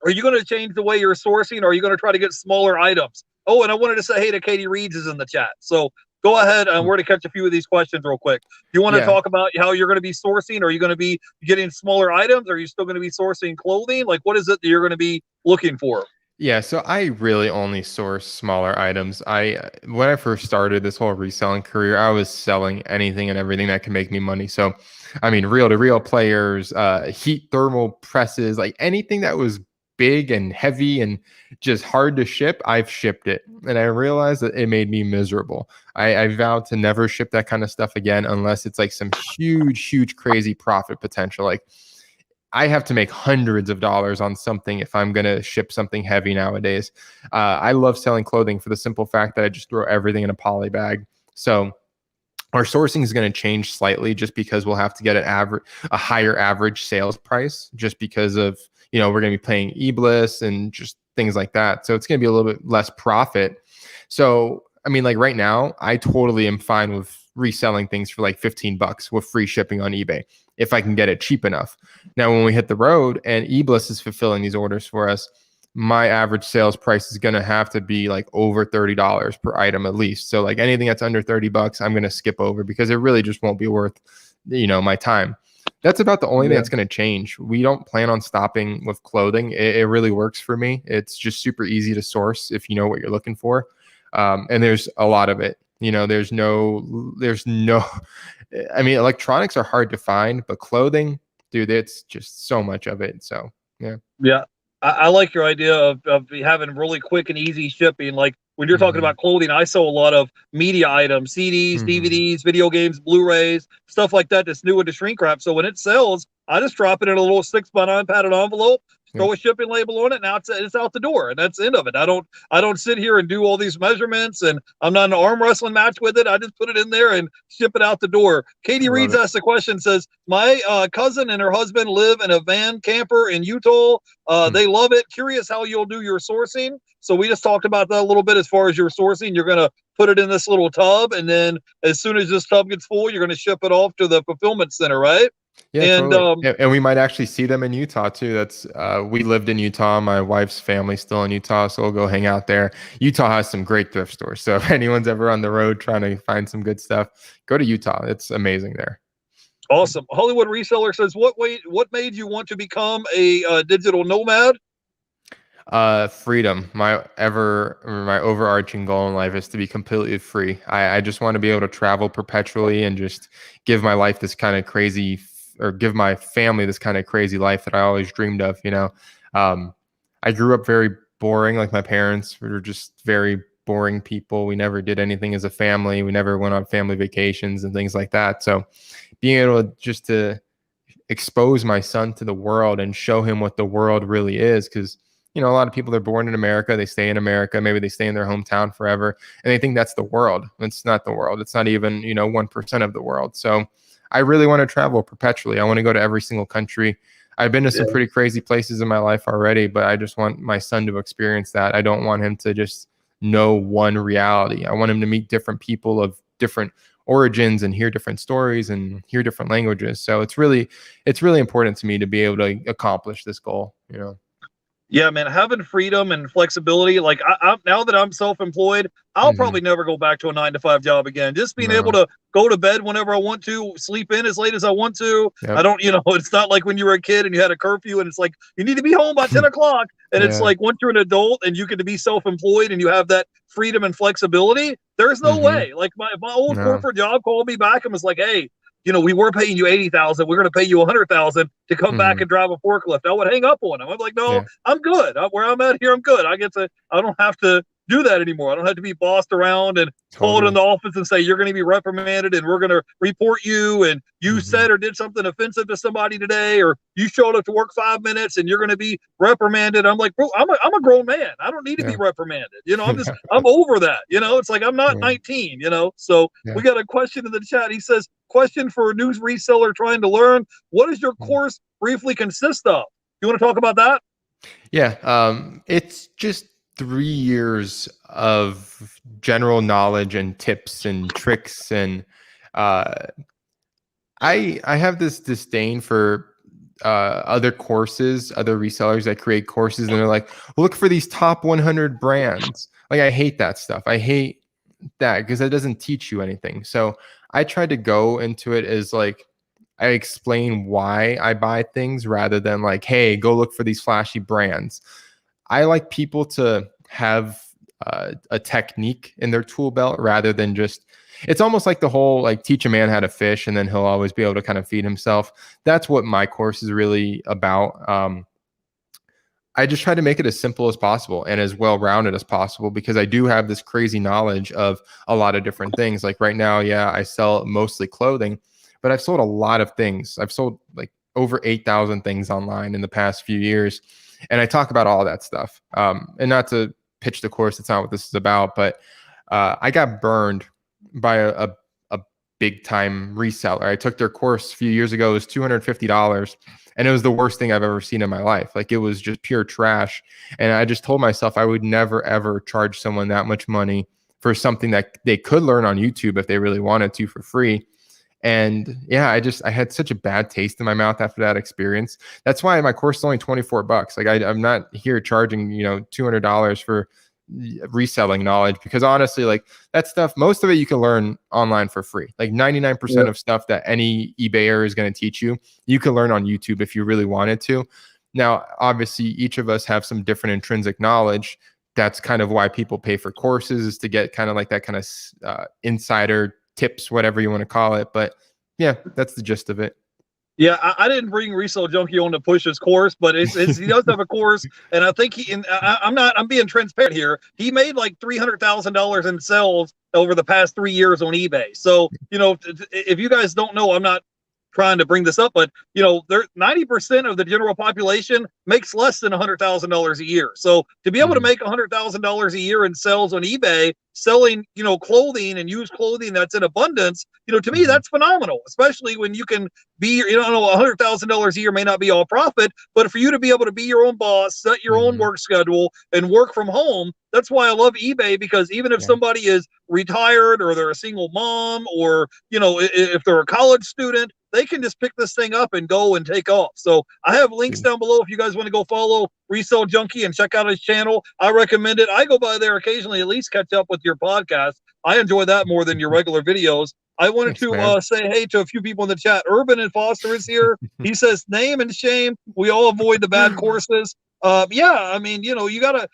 are you going to change the way you're sourcing, or are you going to try to get smaller items? Oh, and I wanted to say hey to Katie Reeds is in the chat. So go ahead, and we're to catch a few of these questions real quick. Do you want to talk about how you're going to be sourcing? Are you going to be getting smaller items? Are you still going to be sourcing clothing? Like, what is it that you're going to be looking for? Yeah, so I really only source smaller items. When I first started this whole reselling career, I was selling anything and everything that can make me money. So, I mean, reel-to-reel players, heat thermal presses, like anything that was big and heavy and just hard to ship, I've shipped it. And I realized that it made me miserable. I vowed to never ship that kind of stuff again unless it's like some huge, crazy profit potential. Like, I have to make hundreds of dollars on something if I'm going to ship something heavy nowadays. I love selling clothing for the simple fact that I just throw everything in a poly bag. So our sourcing is going to change slightly just because we'll have to get a higher average sales price just because of, we're going to be paying Eblis and just things like that. So it's going to be a little bit less profit. So, I mean, like right now, I totally am fine with reselling things for like $15 with free shipping on eBay if I can get it cheap enough. Now, when we hit the road and Eblis is fulfilling these orders for us, my average sales price is going to have to be like over $30 per item at least. So like anything that's under $30, I'm going to skip over because it really just won't be worth, my time. That's about the only thing that's going to change. We don't plan on stopping with clothing. It really works for me. It's just super easy to source if you know what you're looking for. And there's a lot of it. There's no, I mean, electronics are hard to find, but clothing, dude, it's just so much of it. So, yeah. Yeah. I like your idea of having really quick and easy shipping. Like when you're talking about clothing, I sell a lot of media items, CDs, DVDs, video games, Blu-rays, stuff like that that's new into shrink wrap. So when it sells, I just drop it in a little 6x9 padded envelope, throw a shipping label on it. Now it's out the door, and that's the end of it. I don't sit here and do all these measurements, and I'm not in an arm wrestling match with it. I just put it in there and ship it out the door. Katie Reeds asked the question, says, my cousin and her husband live in a van camper in Utah. They love it. Curious how you'll do your sourcing. So we just talked about that a little bit as far as your sourcing. You're going to put it in this little tub, and then as soon as this tub gets full, you're going to ship it off to the fulfillment center, right? Yeah, and totally. And we might actually see them in Utah too. That's we lived in Utah. My wife's family's still in Utah, so we'll go hang out there. Utah has some great thrift stores. So if anyone's ever on the road trying to find some good stuff, go to Utah. It's amazing there. Awesome. Hollywood Reseller says, what made you want to become a digital nomad? Freedom. My overarching goal in life is to be completely free. I just want to be able to travel perpetually and just give my life this kind of crazy, or give my family this kind of crazy life that I always dreamed of. I grew up very boring. Like my parents were just very boring people. We never did anything as a family. We never went on family vacations and things like that. So being able to expose my son to the world and show him what the world really is, because you know, a lot of people, they're born in America, they stay in America, maybe they stay in their hometown forever, and they think that's the world. It's not the world. It's not even, you know, 1% of the world. So I really want to travel perpetually. I want to go to every single country. I've been to some pretty crazy places in my life already, but I just want my son to experience that. I don't want him to just know one reality. I want him to meet different people of different origins and hear different stories and hear different languages. So it's really important to me to be able to accomplish this goal, you know. Yeah, man, having freedom and flexibility. Like I'm now that I'm self-employed, I'll probably never go back to a 9 to 5 job again. Just being able to go to bed whenever I want to, sleep in as late as I want to. I don't, you know, it's not like when you were a kid and you had a curfew and it's like, you need to be home by 10 o'clock. And it's like, once you're an adult and you get to be self-employed and you have that freedom and flexibility, there's no way. Like my old corporate job called me back and was like, hey, you know, we were paying you 80,000. We're going to pay you 100,000 to come back and drive a forklift. I would hang up on him. I'm like, no, I'm good. Where I'm at here, I'm good. I don't have to do that anymore. I don't have to be bossed around and called in the office and say, you're going to be reprimanded and we're going to report you. And you said or did something offensive to somebody today, or you showed up to work 5 minutes and you're going to be reprimanded. I'm like, bro, I'm a grown man. I don't need to be reprimanded. You know, I'm over that. You know, it's like, I'm not 19, you know? So we got a question in the chat. He says, question for a new reseller trying to learn. What does your course briefly consist of? You want to talk about that? Yeah. It's just 3 years of general knowledge and tips and tricks. And I have this disdain for other courses, other resellers that create courses, and they're like, look for these top 100 brands. Like, I hate that stuff. I hate that because that doesn't teach you anything. So I tried to go into it as like, I explain why I buy things rather than like, hey, go look for these flashy brands. I like people to have a technique in their tool belt rather than just, it's almost like the whole, like, teach a man how to fish and then he'll always be able to kind of feed himself. That's what my course is really about. I just try to make it as simple as possible and as well-rounded as possible because I do have this crazy knowledge of a lot of different things. Like right now, yeah, I sell mostly clothing, but I've sold a lot of things. I've sold like over 8,000 things online in the past few years. And I talk about all that stuff. And not to pitch the course, that's not what this is about, but I got burned by a big time reseller. I took their course a few years ago. It was $250. And it was the worst thing I've ever seen in my life. Like, it was just pure trash. And I just told myself I would never, ever charge someone that much money for something that they could learn on YouTube if they really wanted to for free. And yeah, I had such a bad taste in my mouth after that experience. That's why my course is only $24. Like, I'm not here charging, you know, $200 for reselling knowledge, because honestly, like, that stuff, most of it you can learn online for free. Like 99% of stuff that any eBayer is going to teach you, you can learn on YouTube if you really wanted to. Now, obviously, each of us have some different intrinsic knowledge. That's kind of why people pay for courses, is to get kind of like that kind of insider tips, whatever you want to call it. But yeah, that's the gist of it. Yeah, I didn't bring Resell Junkie on to push his course, but he does have a course, and I think I'm being transparent here. He made like $300,000 in sales over the past 3 years on eBay. So, you know, if you guys don't know, I'm not trying to bring this up, but you know, 90% of the general population makes less than $100,000 a year. So to be able to make $100,000 a year in sales on eBay, selling, you know, clothing and used clothing that's in abundance, you know, to me, that's phenomenal, especially when you can be, you know, $100,000 a year may not be all profit, but for you to be able to be your own boss, set your own work schedule and work from home. That's why I love eBay, because even if somebody is retired or they're a single mom, or, you know, if they're a college student, they can just pick this thing up and go and take off. So I have links down below if you guys want to go follow Resell Junkie and check out his channel. I recommend it. I go by there occasionally, at least catch up with your podcast. I enjoy that more than your regular videos. I wanted to say hey to a few people in the chat. Urban and Foster is here. He says, name and shame. We all avoid the bad courses. Yeah, I mean, you know, you gotta,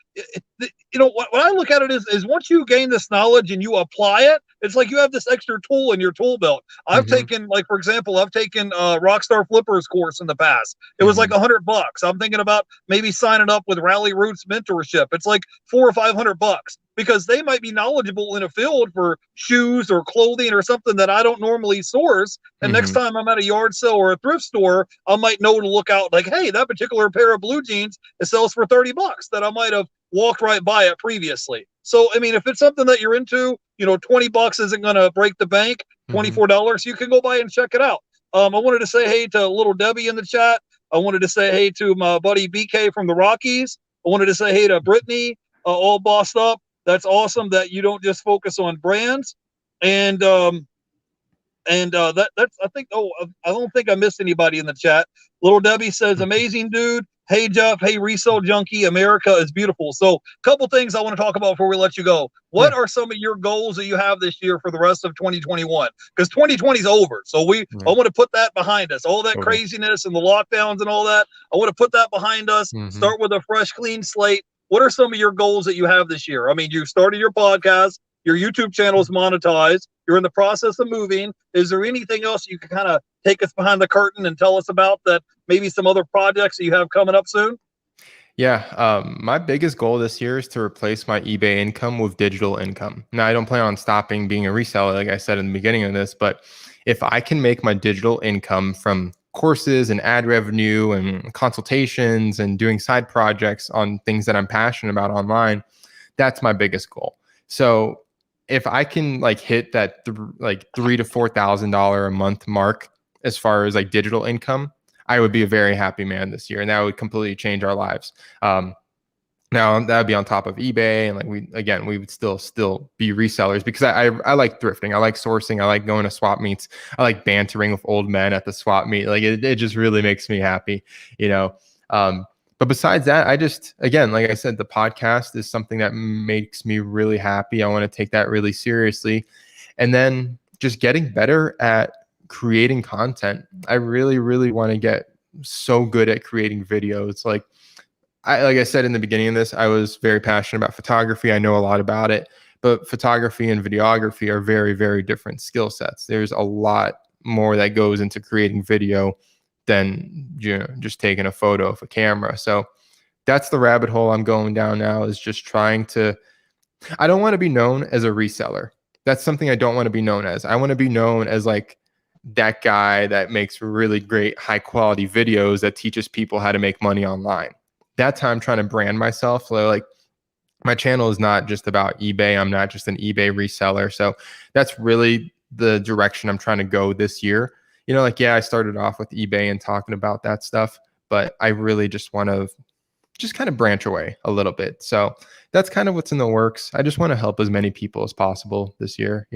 what I look at it is once you gain this knowledge and you apply it, it's like you have this extra tool in your tool belt. I've Mm-hmm. taken, like, for example, I've taken Rockstar Flippers course in the past. It was like Mm-hmm. $100. I'm thinking about maybe signing up with Rally Roots Mentorship. It's like $400 or $500 because they might be knowledgeable in a field for shoes or clothing or something that I don't normally source. And next Mm-hmm. time I'm at a yard sale or a thrift store, I might know to look out like, hey, that particular pair of blue jeans, it sells for $30 that I might have walked right by it previously. So, I mean, if it's something that you're into, $20 isn't going to break the bank. Mm-hmm. $24, you can go by and check it out. I wanted to say hey to little Debbie in the chat. I wanted to say hey to my buddy BK from the Rockies. I wanted to say hey to Brittany, all bossed up. That's awesome that you don't just focus on brands. And that's, I think, I don't think I missed anybody in the chat. Little Debbie says, amazing dude. Hey Jeff, hey Resell Junkie, America is beautiful. So, a couple things I want to talk about before we let you go. What are some of your goals that you have this year for the rest of 2021? Because 2020 is over. So I want to put that behind us. All that craziness and the lockdowns and all that. I want to put that behind us. Mm-hmm. Start with a fresh, clean slate. What are some of your goals that you have this year? I mean, you started your podcast, your YouTube channel is monetized. You're in the process of moving. Is there anything else you can kind of take us behind the curtain and tell us about that? Maybe some other projects that you have coming up soon? Yeah. My biggest goal this year is to replace my eBay income with digital income. Now, I don't plan on stopping being a reseller, like I said in the beginning of this, but if I can make my digital income from courses and ad revenue and consultations and doing side projects on things that I'm passionate about online, that's my biggest goal. So if I can like hit that $3,000 to $4,000 a month mark as far as like digital income, I would be a very happy man this year, and that would completely change our lives. Now that would be on top of eBay, and like we would still be resellers because I like thrifting, I like sourcing, I like going to swap meets, I like bantering with old men at the swap meet. Like it just really makes me happy, But besides that, again, like I said, the podcast is something that makes me really happy. I want to take that really seriously, and then just getting better at creating content. I really, really want to get so good at creating videos. Like I said in the beginning of this, I was very passionate about photography. I know a lot about it, but photography and videography are very, very different skill sets. There's a lot more that goes into creating video than just taking a photo of a camera. So that's the rabbit hole I'm going down now, is just trying to, I don't want to be known as a reseller. That's something I don't want to be known as. I want to be known as like that guy that makes really great high quality videos that teaches people how to make money online. That's how I'm trying to brand myself. So like my channel is not just about eBay. I'm not just an eBay reseller. So that's really the direction I'm trying to go this year. I started off with eBay and talking about that stuff, but I really just want to just kind of branch away a little bit. So that's kind of what's in the works. I just want to help as many people as possible this year.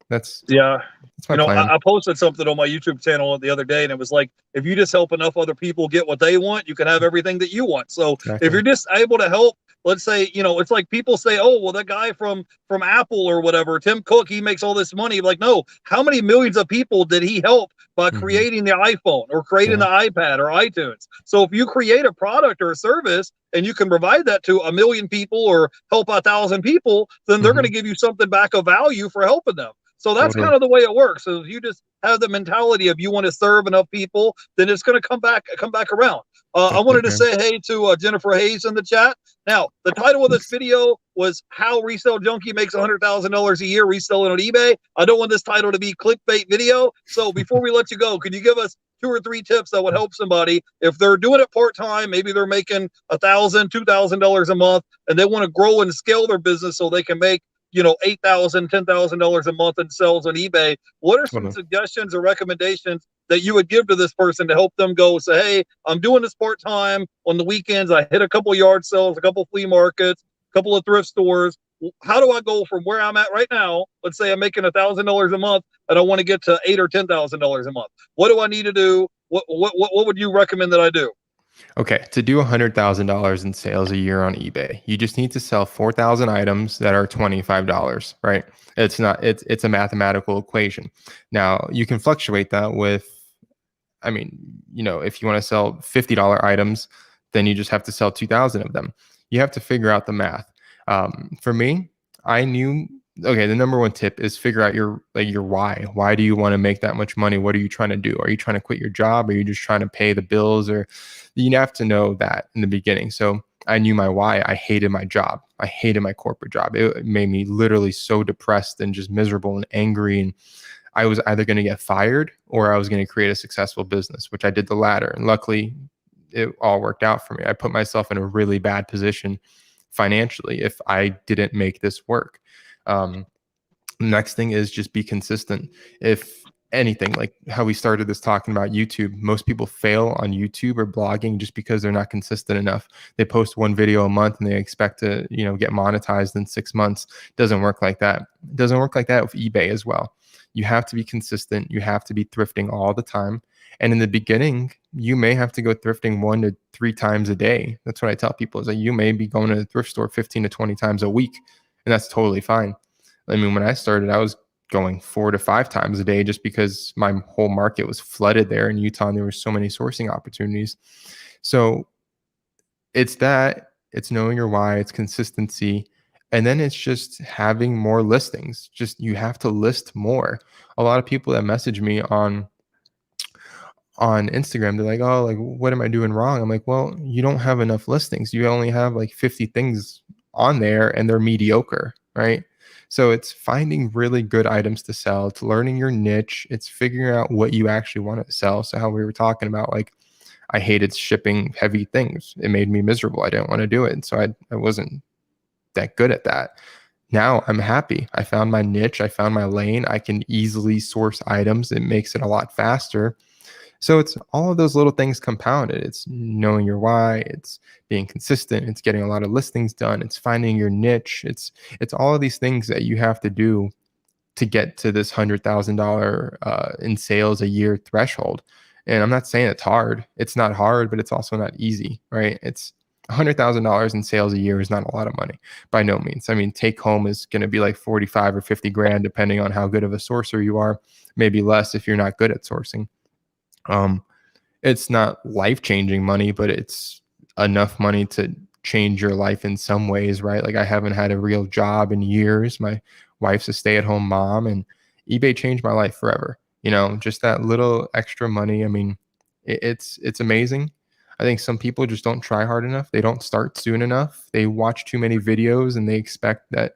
That's my plan. I posted something on my YouTube channel the other day, and it was like, if you just help enough other people get what they want, you can have everything that you want. So Exactly. If you're just able to help, let's say, it's like people say, oh, well, that guy from Apple or whatever, Tim Cook, he makes all this money. Like, no, how many millions of people did he help by creating the iPhone or creating the iPad or iTunes? So if you create a product or a service and you can provide that to 1 million people or help 1,000 people, then they're going to give you something back of value for helping them. So that's kind of the way it works. So if you just have the mentality of you want to serve enough people, then it's going to come back around. I wanted to say hey to Jennifer Hayes in the chat. Now, the title of this video was How Resell Junkie Makes $100,000 a Year Reselling on eBay. I don't want this title to be clickbait video. So before we let you go, can you give us 2 or 3 tips that would help somebody if they're doing it part-time? Maybe they're making $1,000, $2,000 a month, and they want to grow and scale their business so they can make $8,000, $10,000 a month in sales on eBay. What are some suggestions or recommendations that you would give to this person to help them go say, hey, I'm doing this part-time on the weekends. I hit a couple yard sales, a couple flea markets, a couple of thrift stores. How do I go from where I'm at right now? Let's say I'm making $1,000 a month and I want to get to $8,000 or $10,000 a month. What do I need to do? What would you recommend that I do? Okay, to do $100,000 in sales a year on eBay, you just need to sell 4,000 items that are $25, right? It's a mathematical equation. Now, you can fluctuate that with, if you want to sell $50 items, then you just have to sell 2,000 of them. You have to figure out the math. For me, I knew, okay, the number one tip is figure out your why. Why do you want to make that much money? What are you trying to do? Are you trying to quit your job? Are you just trying to pay the bills? Or you have to know that in the beginning. So I knew my why. I hated my job. I hated my corporate job. It made me literally so depressed and just miserable and angry. And I was either going to get fired or I was going to create a successful business, which I did the latter. And luckily, it all worked out for me. I put myself in a really bad position financially if I didn't make this work. Next thing is just be consistent. If anything, like how we started this talking about YouTube, most people fail on YouTube or blogging just because they're not consistent enough. They post one video a month and they expect to, get monetized in 6 months. Doesn't work like that. It doesn't work like that with eBay as well. You have to be consistent. You have to be thrifting all the time. And in the beginning, you may have to go thrifting 1 to 3 times a day. That's what I tell people, is that you may be going to the thrift store 15 to 20 times a week, and that's totally fine. I mean, when I started, I was going 4 to 5 times a day just because my whole market was flooded there in Utah and there were so many sourcing opportunities. So it's knowing your why, it's consistency. And then it's just having more listings. Just, you have to list more. A lot of people that message me on Instagram, they're like, oh, like, what am I doing wrong? I'm like, well, you don't have enough listings. You only have like 50 things on there and they're mediocre, right? So it's finding really good items to sell. It's learning your niche. It's figuring out what you actually want to sell. So how we were talking about, like, I hated shipping heavy things. It made me miserable. I didn't want to do it. So I wasn't that good at that. Now I'm happy. I found my niche. I found my lane. I can easily source items. It makes it a lot faster. So it's all of those little things compounded. It's knowing your why. It's being consistent. It's getting a lot of listings done. It's finding your niche. It's all of these things that you have to do to get to this $100,000 in sales a year threshold. And I'm not saying it's hard. It's not hard, but it's also not easy, right? It's $100,000 in sales a year is not a lot of money by no means. I mean, take home is going to be like 45 or 50 grand, depending on how good of a sourcer you are, maybe less if you're not good at sourcing. It's not life-changing money, but it's enough money to change your life in some ways, right? Like, I haven't had a real job in years. My wife's a stay-at-home mom, and eBay changed my life forever. Just that little extra money. I mean, it's amazing. I think some people just don't try hard enough. They don't start soon enough. They watch too many videos and they expect that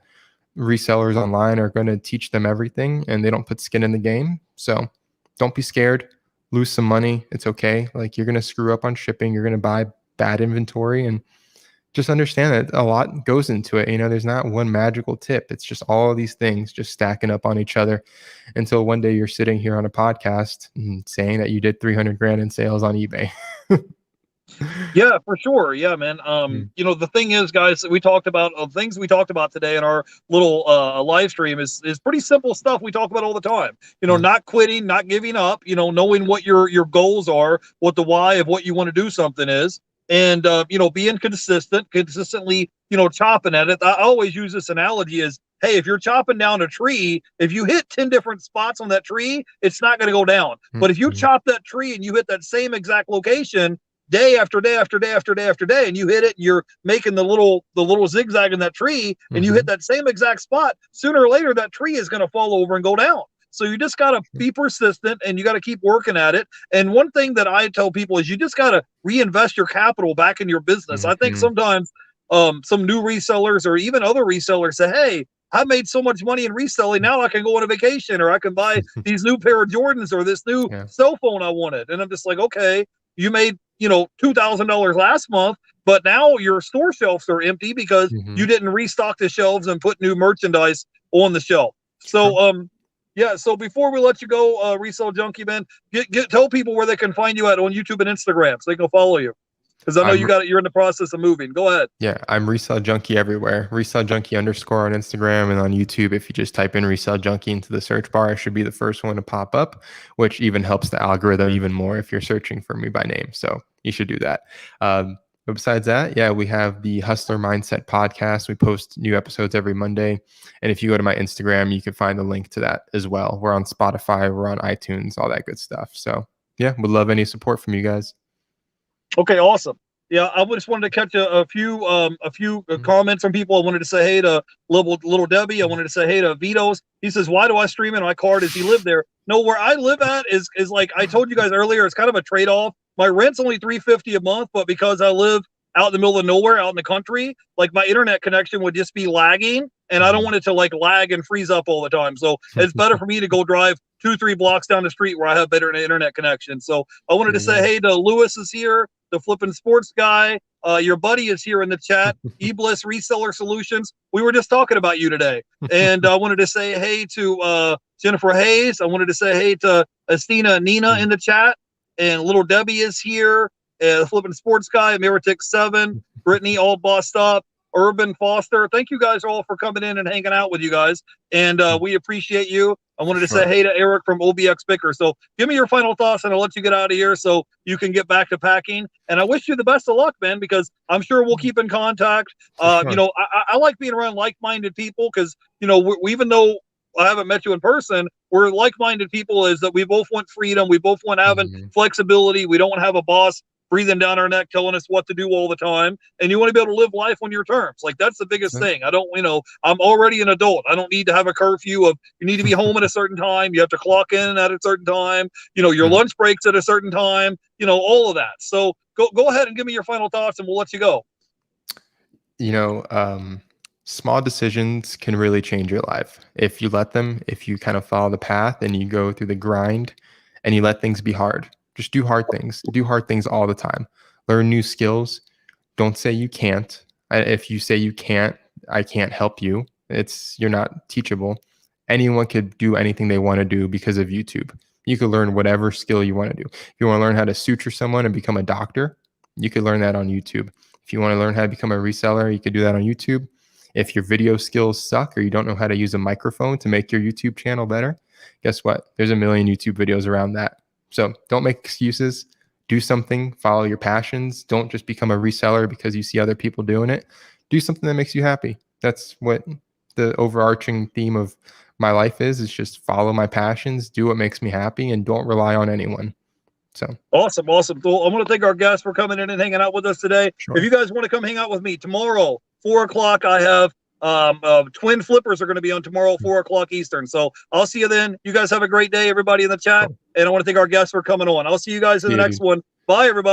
resellers online are going to teach them everything, and they don't put skin in the game. So don't be scared. Lose some money. It's okay. Like, you're going to screw up on shipping. You're going to buy bad inventory, and just understand that a lot goes into it. There's not one magical tip. It's just all of these things just stacking up on each other until one day you're sitting here on a podcast and saying that you did 300 grand in sales on eBay. Yeah, for sure. Yeah, man. The thing is, guys, we talked about things we talked about today in our little live stream is pretty simple stuff we talk about all the time. Not quitting, not giving up, knowing what your goals are, what the why of what you want to do something is, and being consistently, chopping at it. I always use this analogy as, hey, if you're chopping down a tree, if you hit 10 different spots on that tree, it's not going to go down. But if you chop that tree and you hit that same exact location day after day after day after day after day, and you hit it, and you're making the little zigzag in that tree, and you hit that same exact spot, sooner or later that tree is going to fall over and go down. So you just got to be persistent, and you got to keep working at it. And one thing that I tell people is you just got to reinvest your capital back in your business. I think sometimes some new resellers or even other resellers say, hey, I made so much money in reselling, now I can go on a vacation, or I can buy these new pair of Jordans, or this new cell phone I wanted. And I'm just like, okay, you made $2,000 last month, but now your store shelves are empty because you didn't restock the shelves and put new merchandise on the shelf. So so before we let you go, Resell Junkie, man, tell people where they can find you on YouTube and Instagram so they can follow you, because I know you're in the process of moving. Go ahead. Yeah, I'm Resell Junkie everywhere. Resell Junkie _ on Instagram, and on YouTube, if you just type in Resell Junkie into the search bar, I should be the first one to pop up, which even helps the algorithm even more if you're searching for me by name. So you should do that. But besides that, we have the Hustler Mindset podcast. We post new episodes every Monday. And if you go to my Instagram, you can find the link to that as well. We're on Spotify, we're on iTunes, all that good stuff. So would love any support from you guys. Okay, awesome. Yeah, I just wanted to catch a few comments from people. I wanted to say hey to little Debbie. I wanted to say hey to Vito's. He says, "Why do I stream in my car? Does he live there?" No, where I live at is like I told you guys earlier. It's kind of a trade off. My rent's only $350 a month, but because I live out in the middle of nowhere, out in the country, like my internet connection would just be lagging, and I don't want it to like lag and freeze up all the time. So it's better for me to go drive 2-3 blocks down the street where I have better internet connection. So I wanted to say hey to Lewis is here, the flipping sports guy. Your buddy is here in the chat. Eblis Reseller Solutions. We were just talking about you today, and I wanted to say hey to Jennifer Hayes. I wanted to say hey to Estina Nina in the chat, and little Debbie is here. Flipping sports guy, Meritic7, Brittany, all bossed up, Urban Foster. Thank you guys all for coming in and hanging out with you guys, and we appreciate you. I wanted to say hey to Eric from OBX Picker. So give me your final thoughts, and I'll let you get out of here so you can get back to packing. And I wish you the best of luck, man, because I'm sure we'll keep in contact. You know, I like being around like-minded people because, you know, we, even though I haven't met you in person, we're like-minded people. Is that we both want freedom, we both want having flexibility. We don't want to have a boss breathing down our neck telling us what to do all the time, and you want to be able to live life on your terms. Like that's the biggest thing. I don't, you know, I'm already an adult. I don't need to have a curfew of you need to be home at a certain time, you have to clock in at a certain time, you know, your lunch breaks at a certain time, you know, all of that. So go ahead and give me your final thoughts and we'll let you go. You know, small decisions can really change your life if you let them, if you kind of follow the path and you go through the grind and you let things be hard. Just do hard things. Do hard things all the time. Learn new skills. Don't say you can't. If you say you can't, I can't help you. You're not teachable. Anyone could do anything they want to do because of YouTube. You could learn whatever skill you want to do. If you want to learn how to suture someone and become a doctor, you could learn that on YouTube. If you want to learn how to become a reseller, you could do that on YouTube. If your video skills suck or you don't know how to use a microphone to make your YouTube channel better, guess what? There's a million YouTube videos around that. So don't make excuses. Do something. Follow your passions. Don't just become a reseller because you see other people doing it. Do something that makes you happy. That's what the overarching theme of my life is just follow my passions, do what makes me happy, and don't rely on anyone. So awesome. Well, I want to thank our guests for coming in and hanging out with us today. Sure. If you guys want to come hang out with me tomorrow, 4 o'clock, I have twin flippers are going to be on tomorrow, 4 o'clock Eastern. So I'll see you then. You guys have a great day, everybody in the chat. And I want to thank our guests for coming on. I'll see you guys in the next one. Bye, everybody.